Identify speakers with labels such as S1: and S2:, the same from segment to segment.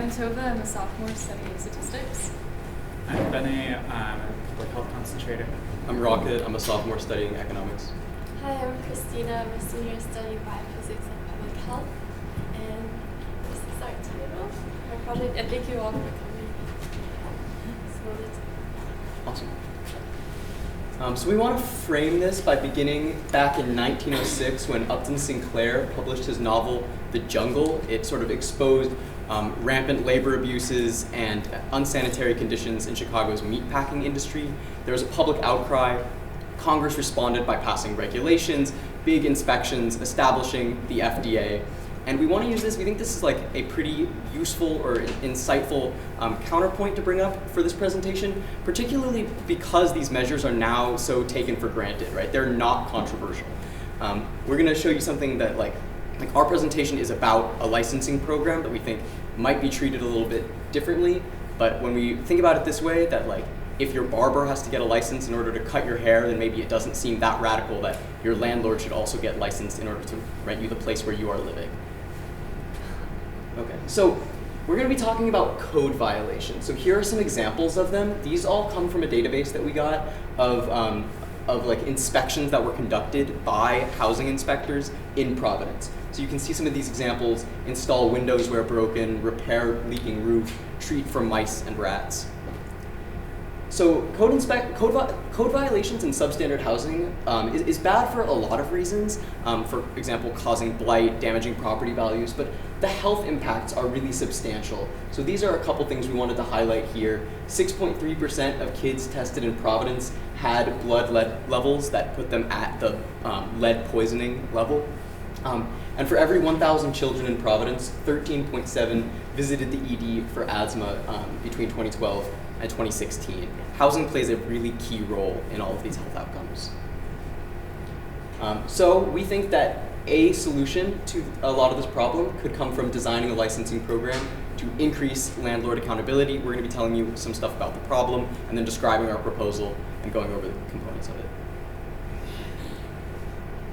S1: I'm Tova. I'm a sophomore studying statistics.
S2: I'm Benny. I'm a public health concentrator.
S3: I'm Rocket. I'm a sophomore studying economics.
S4: Hi, I'm Christina. I'm a senior studying biophysics and public health. And this is our title, our project, and thank you all for coming.
S3: Awesome. So we want to frame this by beginning back in 1906 when Upton Sinclair published his novel, The Jungle. It sort of exposed rampant labor abuses and unsanitary conditions in Chicago's meatpacking industry. There was a public outcry. Congress responded by passing regulations, big inspections, establishing the FDA. And we want to use this, we think this is like a pretty useful or insightful counterpoint to bring up for this presentation, particularly because these measures are now so taken for granted, right? They're not controversial. We're going to show you something that like our presentation is about a licensing program that we think might be treated a little bit differently. But when we think about it this way, that like if your barber has to get a license in order to cut your hair, then maybe it doesn't seem that radical that your landlord should also get licensed in order to rent you the place where you are living. Okay, so we're going to be talking about code violations. So here are some examples of them. These all come from a database that we got of like inspections that were conducted by housing inspectors in Providence. So you can see some of these examples: install windows where broken, repair leaking roof, treat for mice and rats. So code violations in substandard housing is bad for a lot of reasons. For example, causing blight, damaging property values, but the health impacts are really substantial. So these are a couple things we wanted to highlight here. 6.3% of kids tested in Providence had blood lead levels that put them at the lead poisoning level. And for every 1,000 children in Providence, 13.7 visited the ED for asthma between 2012 and 2016. Housing plays a really key role in all of these health outcomes. So we think that a solution to a lot of this problem could come from designing a licensing program to increase landlord accountability. We're going to be telling you some stuff about the problem and then describing our proposal and going over the components of it.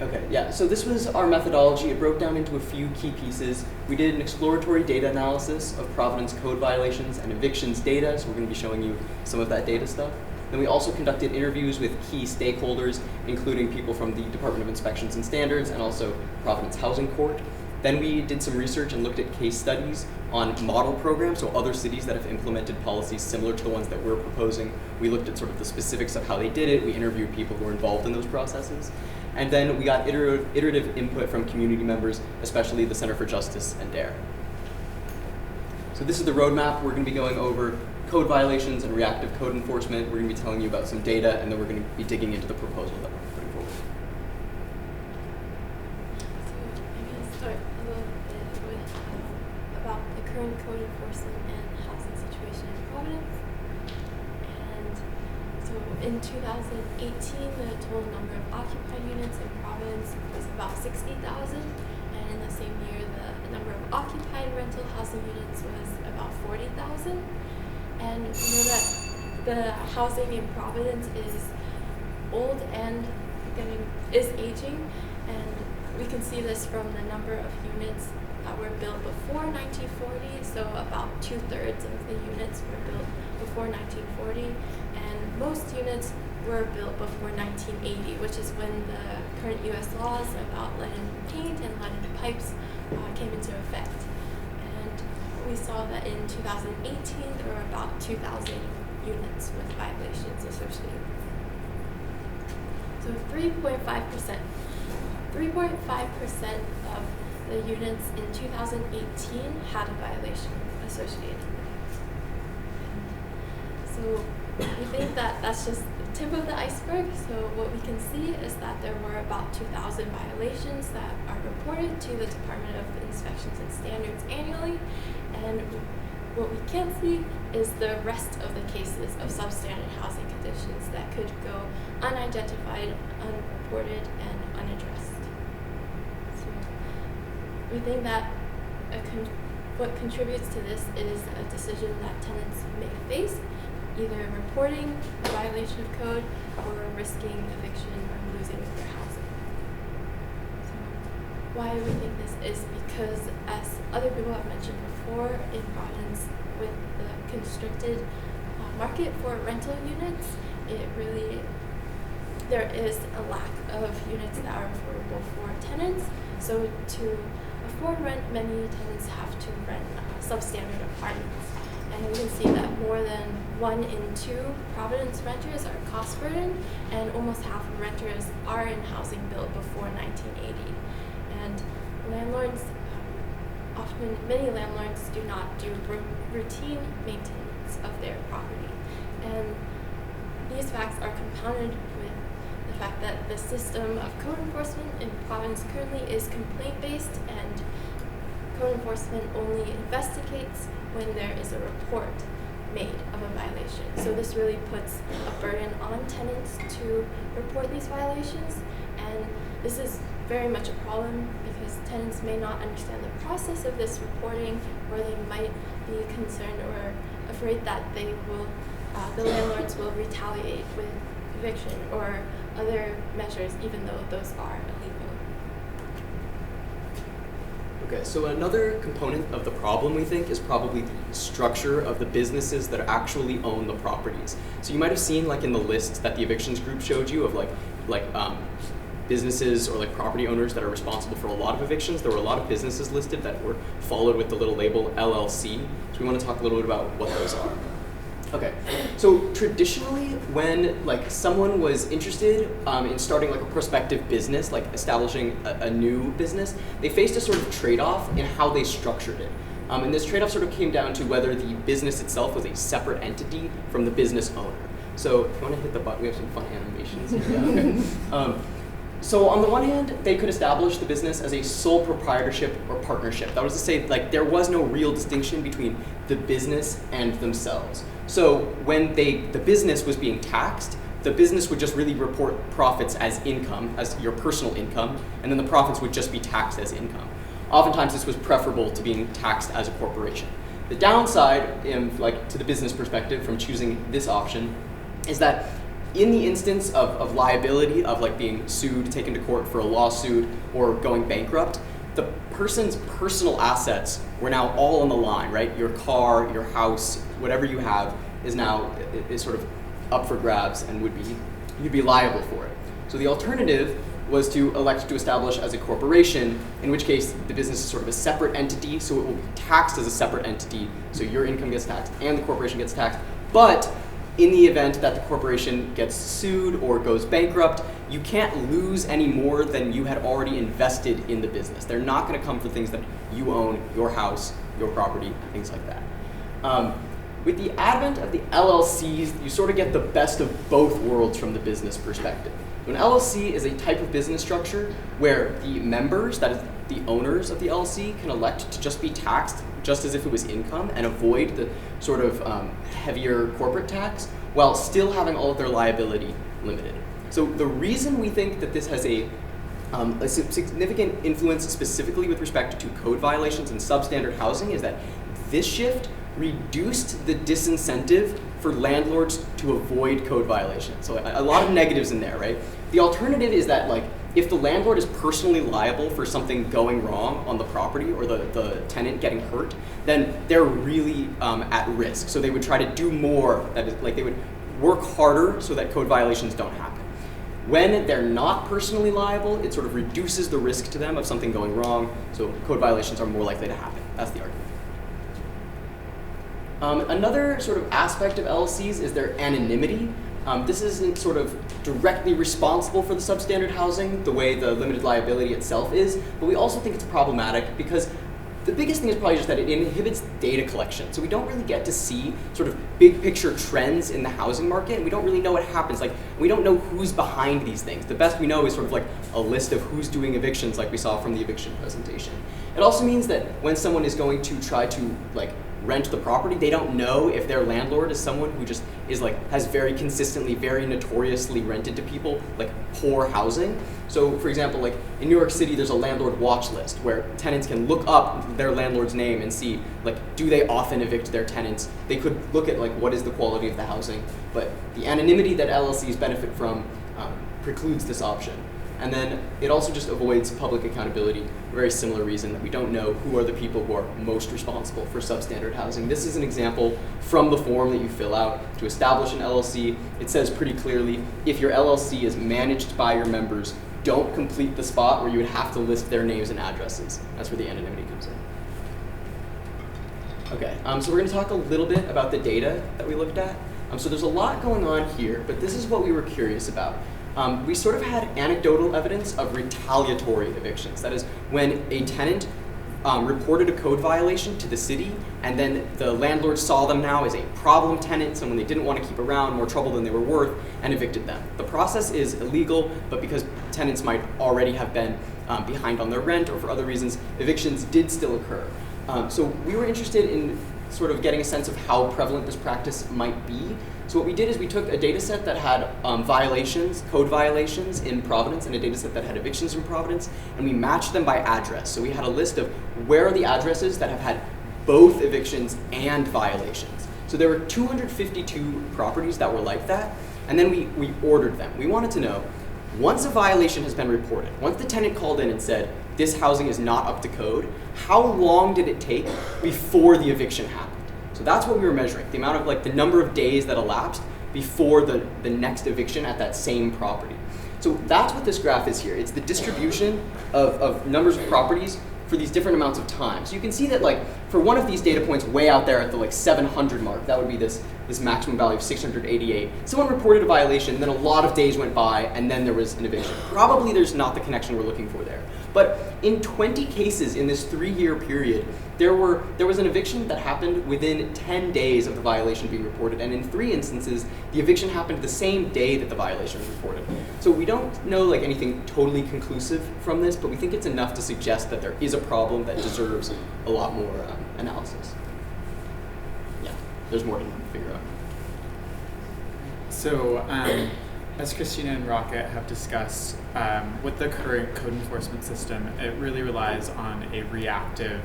S3: Okay, yeah, so this was our methodology. It broke down into a few key pieces. We did an exploratory data analysis of Providence code violations and evictions data, so we're going to be showing you some of that data stuff. Then we also conducted interviews with key stakeholders, including people from the Department of Inspections and Standards and also Providence Housing Court. Then we did some research and looked at case studies on model programs, so other cities that have implemented policies similar to the ones that we're proposing. We looked at sort of the specifics of how they did it. We interviewed people who were involved in those processes. And then we got iterative input from community members, especially the Center for Justice and DARE. So this is the roadmap. We're going to be going over code violations and reactive code enforcement. We're going to be telling you about some data, and then we're going to be digging into the proposal that we're putting forward.
S4: So I'm going to start a little bit with about the current code enforcement and housing situation in Providence. And so in 2018, the total number of occupied units in Providence was about 60,000. And in the same year, the number of occupied rental housing units was about 40,000. And we know that the housing in Providence is old and is aging, and we can see this from the number of units that were built before 1940. So about 2/3 of the units were built before 1940, and most units were built before 1980, which is when the current U.S. laws about lead in paint and lead in pipes came into effect. We saw that in 2018 there were about 2,000 units with violations associated. So 3.5% of the units in 2018 had a violation associated. So we think that that's just the tip of the iceberg. So what we can see is that there were about 2,000 violations that are reported to the Department of Inspections and Standards annually. And what we can't see is the rest of the cases of substandard housing conditions that could go unidentified, unreported, and unaddressed. So we think that what contributes to this is a decision that tenants may face, either reporting a violation of code or risking eviction or losing their housing. So why we think this is because, as other people have mentioned before, in Providence, with the constricted market for rental units, there is a lack of units that are affordable for tenants. So to afford rent, many tenants have to rent substandard apartments. And we can see that more than 1 in 2 Providence renters are cost burdened, and almost half of renters are in housing built before 1980. And landlords, many landlords do not do routine maintenance of their property. And these facts are compounded with the fact that the system of code enforcement in Providence currently is complaint-based, and code enforcement only investigates when there is a report made of a violation. So this really puts a burden on tenants to report these violations, and this is very much a problem because tenants may not understand the process of this reporting, or they might be concerned or afraid that the landlords will retaliate with eviction or other measures, even though those are illegal.
S3: Okay, so another component of the problem, we think, is probably the structure of the businesses that actually own the properties. So you might have seen, like in the list that the evictions group showed you, of businesses or like property owners that are responsible for a lot of evictions. There were a lot of businesses listed that were followed with the little label LLC. So we want to talk a little bit about what those are. Okay, so traditionally, when like someone was interested in starting like a prospective business, like establishing a new business, they faced a sort of trade-off in how they structured it. And this trade-off sort of came down to whether the business itself was a separate entity from the business owner. So if you want to hit the button, we have some fun animations here. Yeah, okay. So on the one hand, they could establish the business as a sole proprietorship or partnership. That was to say, like, there was no real distinction between the business and themselves. So when the business was being taxed, the business would just really report profits as income, as your personal income, and then the profits would just be taxed as income. Oftentimes, this was preferable to being taxed as a corporation. The downside, to the business perspective from choosing this option, is that in the instance of liability, of like being sued, taken to court for a lawsuit, or going bankrupt, the person's personal assets were now all on the line, right? Your car, your house, whatever you have is now is sort of up for grabs and you'd be liable for it. So the alternative was to elect to establish as a corporation, in which case the business is sort of a separate entity, so it will be taxed as a separate entity, so your income gets taxed and the corporation gets taxed. But in the event that the corporation gets sued or goes bankrupt, you can't lose any more than you had already invested in the business. They're not going to come for things that you own, your house, your property, things like that. With the advent of the LLCs, you sort of get the best of both worlds from the business perspective. An LLC is a type of business structure where the members, that is the owners of the LLC, can elect to just be taxed just as if it was income and avoid the sort of heavier corporate tax while still having all of their liability limited. So the reason we think that this has a significant influence specifically with respect to code violations and substandard housing is that this shift reduced the disincentive for landlords to avoid code violations. So a lot of negatives in there, right? The alternative is that, like, if the landlord is personally liable for something going wrong on the property or the tenant getting hurt, then they're really at risk. So they would try to do more, that is, like, they would work harder so that code violations don't happen. When they're not personally liable, it sort of reduces the risk to them of something going wrong, so code violations are more likely to happen. That's the argument. Another sort of aspect of LLCs is their anonymity. This isn't sort of directly responsible for the substandard housing the way the limited liability itself is, but we also think it's problematic because the biggest thing is probably just that it inhibits data collection. So we don't really get to see sort of big picture trends in the housing market, and we don't really know what happens. Like, we don't know who's behind these things. The best we know is sort of like a list of who's doing evictions, like we saw from the eviction presentation. It also means that when someone is going to try to like rent the property, they don't know if their landlord is someone who just is like has very consistently, very notoriously rented to people like poor housing. So for example, like in New York City, there's a landlord watch list where tenants can look up their landlord's name and see like, do they often evict their tenants? They could look at like what is the quality of the housing, but the anonymity that LLCs benefit from precludes this option. And then it also just avoids public accountability, a very similar reason that we don't know who are the people who are most responsible for substandard housing. This is an example from the form that you fill out to establish an LLC. It says pretty clearly, if your LLC is managed by your members, don't complete the spot where you would have to list their names and addresses. That's where the anonymity comes in. Okay, so we're going to talk a little bit about the data that we looked at. So there's a lot going on here, but this is what we were curious about. We sort of had anecdotal evidence of retaliatory evictions. That is, when a tenant reported a code violation to the city, and then the landlord saw them now as a problem tenant, someone they didn't want to keep around, more trouble than they were worth, and evicted them. The process is illegal, but because tenants might already have been behind on their rent or for other reasons, evictions did still occur. So we were interested in sort of getting a sense of how prevalent this practice might be. So what we did is we took a data set that had violations, code violations in Providence, and a data set that had evictions in Providence, and we matched them by address. So we had a list of where are the addresses that have had both evictions and violations. So there were 252 properties that were like that, and then we ordered them. We wanted to know, once a violation has been reported, once the tenant called in and said, this housing is not up to code, how long did it take before the eviction happened? So that's what we were measuring, the amount of the number of days that elapsed before the next eviction at that same property. So that's what this graph is here. It's the distribution of numbers of properties for these different amounts of time. So you can see that for one of these data points way out there at the 700 mark, that would be this maximum value of 688, someone reported a violation, and then a lot of days went by, and then there was an eviction. Probably there's not the connection we're looking for there. But in 20 cases in this 3-year period, there was an eviction that happened within 10 days of the violation being reported, and in 3 instances, the eviction happened the same day that the violation was reported. So we don't know anything totally conclusive from this, but we think it's enough to suggest that there is a problem that deserves a lot more analysis. Yeah, there's more to figure out.
S2: So, as Christina and Rocket have discussed, with the current code enforcement system, it really relies on a reactive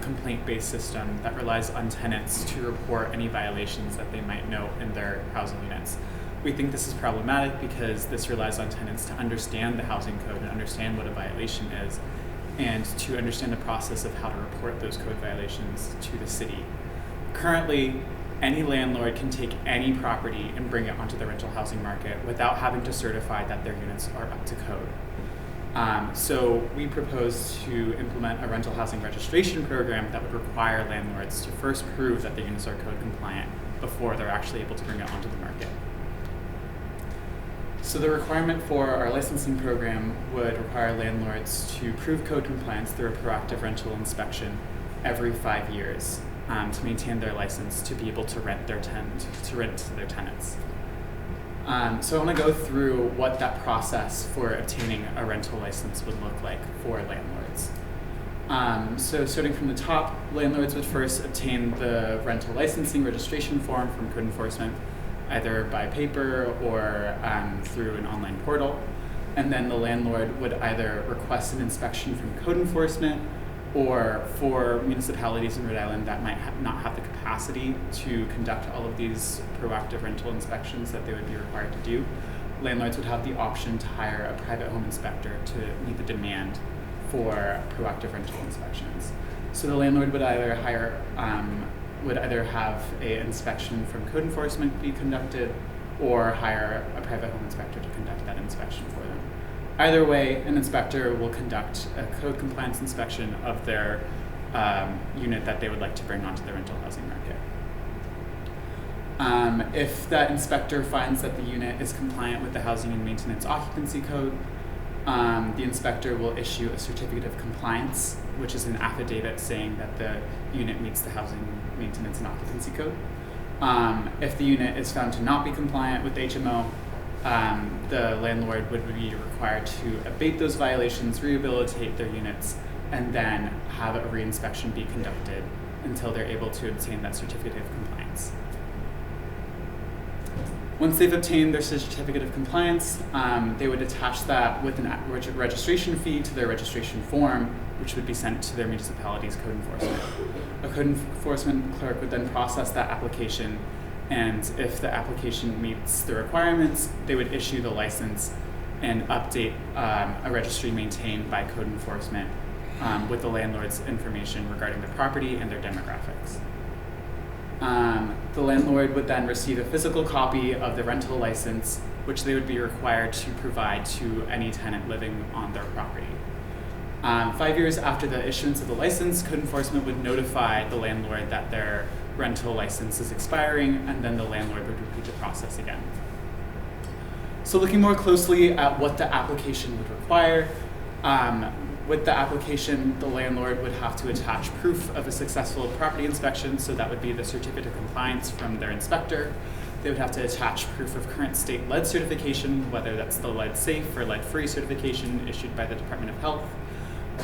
S2: complaint-based system that relies on tenants to report any violations that they might note in their housing units. We think this is problematic because this relies on tenants to understand the housing code and understand what a violation is, and to understand the process of how to report those code violations to the city. Currently, any landlord can take any property and bring it onto the rental housing market without having to certify that their units are up to code. So we propose to implement a rental housing registration program that would require landlords to first prove that their units are code compliant before they're actually able to bring it onto the market. So the requirement for our licensing program would require landlords to prove code compliance through a proactive rental inspection every 5 years to maintain their license to be able to rent to their tenants. So I want to go through what that process for obtaining a rental license would look like for landlords. So starting from the top, landlords would first obtain the rental licensing registration form from code enforcement, either by paper or through an online portal. And then the landlord would either request an inspection from code enforcement, or for municipalities in Rhode Island that might not have the capacity to conduct all of these proactive rental inspections that they would be required to do, landlords would have the option to hire a private home inspector to meet the demand for proactive rental inspections. So the landlord would either have an inspection from code enforcement be conducted, or hire a private home inspector to conduct that inspection for them. Either way, an inspector will conduct a code compliance inspection of their unit that they would like to bring onto the rental housing market. If that inspector finds that the unit is compliant with the Housing and Maintenance Occupancy Code, the inspector will issue a certificate of compliance, which is an affidavit saying that the unit meets the Housing Maintenance and Occupancy Code. If the unit is found to not be compliant with HMO, the landlord would be required to abate those violations, rehabilitate their units, and then have a reinspection be conducted until they're able to obtain that certificate of compliance. Once they've obtained their certificate of compliance, they would attach that with a registration fee to their registration form, which would be sent to their municipality's code enforcement. A code enforcement clerk would then process that application, and if the application meets the requirements, they would issue the license, and update a registry maintained by code enforcement with the landlord's information regarding the property and their demographics. The landlord would then receive a physical copy of the rental license, which they would be required to provide to any tenant living on their property. 5 years after the issuance of the license, code enforcement would notify the landlord that their rental license is expiring, and then the landlord would repeat the process again. So looking more closely at what the application would require, with the application, the landlord would have to attach proof of a successful property inspection, so that would be the certificate of compliance from their inspector. They would have to attach proof of current state lead certification, whether that's the lead safe or lead free certification issued by the Department of Health.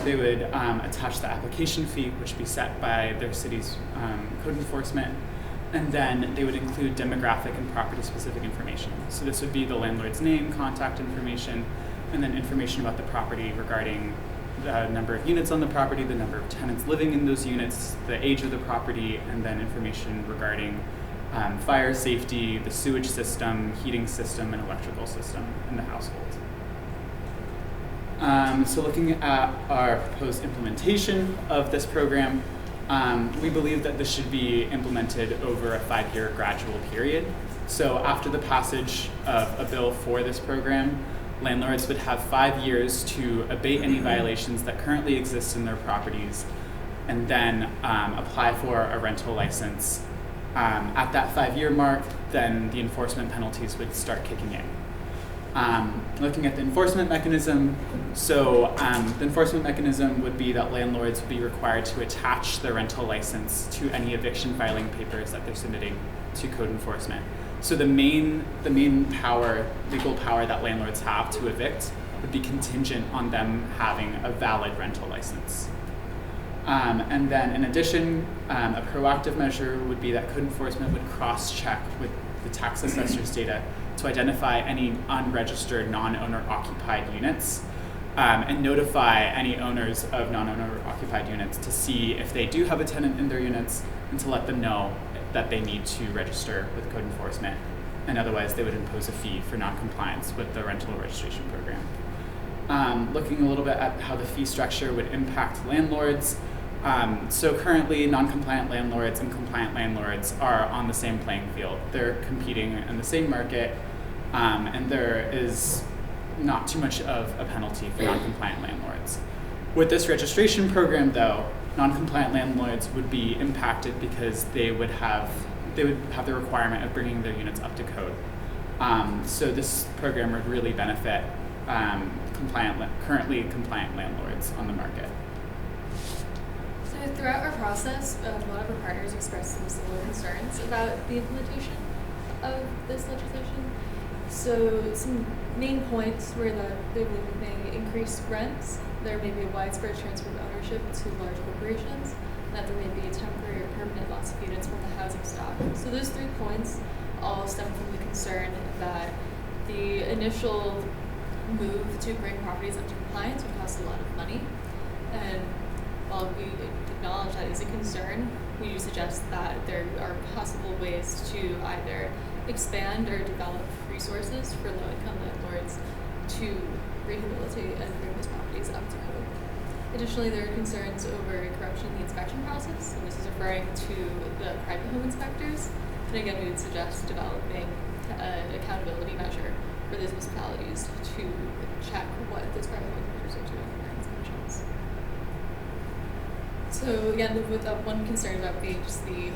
S2: They would attach the application fee, which would be set by their city's code enforcement. And then they would include demographic and property specific information. So this would be the landlord's name, contact information, and then information about the property regarding the number of units on the property, the number of tenants living in those units, the age of the property, and then information regarding fire safety, the sewage system, heating system, and electrical system in the household. So looking at our proposed implementation of this program, we believe that this should be implemented over a 5-year gradual period. So after the passage of a bill for this program, landlords would have 5 years to abate any violations that currently exist in their properties, and then apply for a rental license. At that 5-year mark, then the enforcement penalties would start kicking in. Looking at the enforcement mechanism, so the enforcement mechanism would be that landlords would be required to attach the rental license to any eviction filing papers that they're submitting to code enforcement. So the main power, legal power that landlords have to evict would be contingent on them having a valid rental license. And then in addition, a proactive measure would be that code enforcement would cross-check with the tax assessor's data to identify any unregistered non-owner occupied units and notify any owners of non-owner occupied units to see if they do have a tenant in their units and to let them know that they need to register with code enforcement, and otherwise they would impose a fee for non-compliance with the rental registration program. Looking a little bit at how the fee structure would impact landlords. So currently, non-compliant landlords and compliant landlords are on the same playing field. They're competing in the same market, and there is not too much of a penalty for non-compliant landlords. With this registration program, though, non-compliant landlords would be impacted because they would have the requirement of bringing their units up to code. So this program would really benefit currently compliant landlords on the market.
S1: So throughout our process, a lot of our partners expressed some similar concerns about the implementation of this legislation. So some main points were that they may increase rents, there may be a widespread transfer of ownership to large corporations, and that there may be a temporary or permanent loss of units from the housing stock. So those 3 points all stem from the concern that the initial move to bring properties up to compliance would cost a lot of money. And while we acknowledge that is a concern, we do suggest that there are possible ways to either expand or develop resources for low-income landlords to rehabilitate and bring those properties up to code. Additionally, there are concerns over corruption in the inspection process, and this is referring to the private home inspectors. And again, we would suggest developing an accountability measure for those municipalities to check what those private home inspectors are doing in their inspections. So again, with one concern about being just the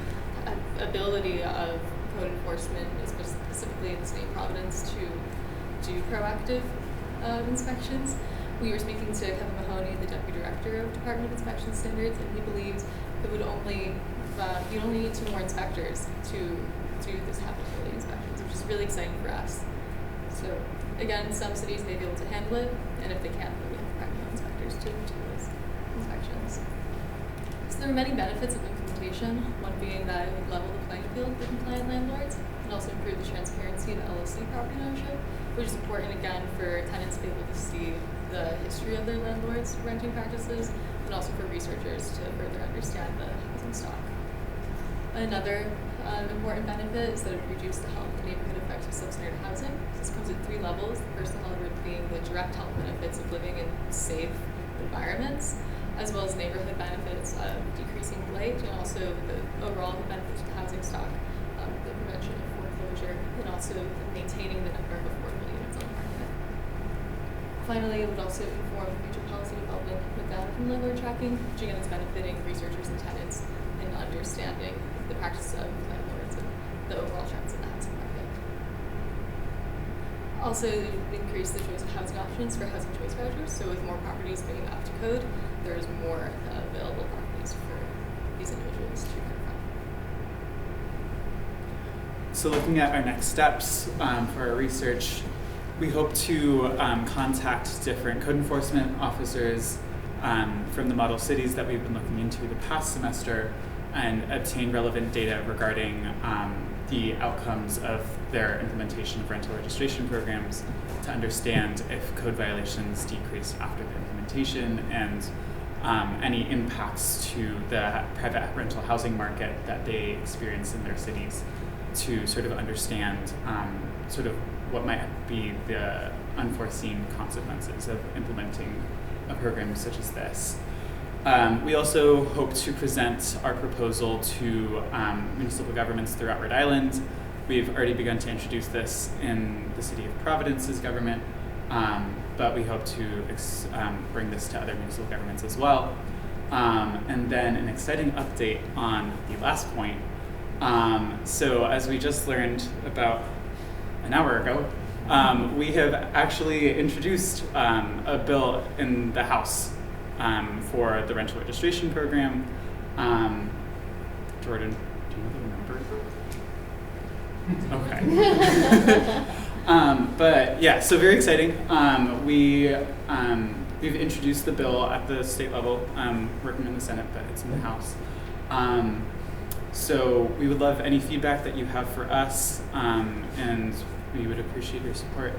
S1: ability of code enforcement, specifically in the state of Providence, to do proactive inspections. We were speaking to Kevin Mahoney, the Deputy Director of Department of Inspection Standards, and he believes it would you only need 2 more inspectors to do this habitability inspections, which is really exciting for us. So again, some cities may be able to handle it, and if they can't, then we have private home inspectors to do those inspections. So there are many benefits of implementation, one being that it would level the playing field for compliant landlords and also improve the transparency of LLC property ownership, which is important again for tenants to be able to see the history of their landlords' renting practices, and also for researchers to further understand the housing stock. Another important benefit is that it reduces the health and neighborhood effects of substandard housing. This comes at 3 levels. The first level being the direct health benefits of living in safe environments, as well as neighborhood benefits of decreasing blight, and also the overall benefits of the housing stock, the prevention of foreclosure, and also maintaining the number of affordable units on the market. Finally, it would also inform future policy development with data from landlord tracking, which again is benefiting researchers and tenants in understanding the practice of landlords and the overall trends in the housing market. Also, increase the choice of housing options for housing choice vouchers. So with more properties being up to code, there's more available properties for these individuals to rent from.
S2: So looking at our next steps for our research, we hope to contact different code enforcement officers from the model cities that we've been looking into the past semester and obtain relevant data regarding the outcomes of their implementation of rental registration programs to understand if code violations decreased after the implementation and any impacts to the private rental housing market that they experience in their cities, to sort of understand sort of what might be the unforeseen consequences of implementing a program such as this. We also hope to present our proposal to municipal governments throughout Rhode Island. We've already begun to introduce this in the city of Providence's government, but we hope to bring this to other municipal governments as well. And then an exciting update on the last point. So as we just learned about an hour ago, we have actually introduced a bill in the House for the rental registration program. Jordan, do you know the number? Okay. But yeah, so very exciting. We've introduced the bill at the state level, working in the Senate, but it's in the House. So we would love any feedback that you have for us, and we would appreciate your support.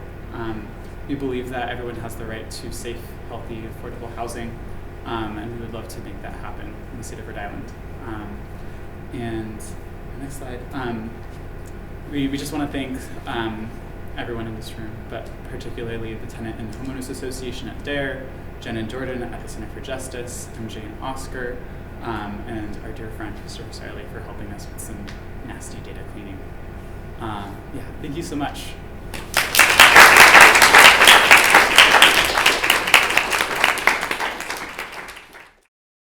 S2: We believe that everyone has the right to safe, healthy, affordable housing, and we would love to make that happen in the state of Rhode Island. And next slide. We just want to thank everyone in this room, but particularly the Tenant and Homeowners Association at DARE, Jen and Jordan at the Center for Justice, MJ and Oscar, and our dear friend Christopher Sarley for helping us with some nasty data cleaning. Yeah, thank you so much.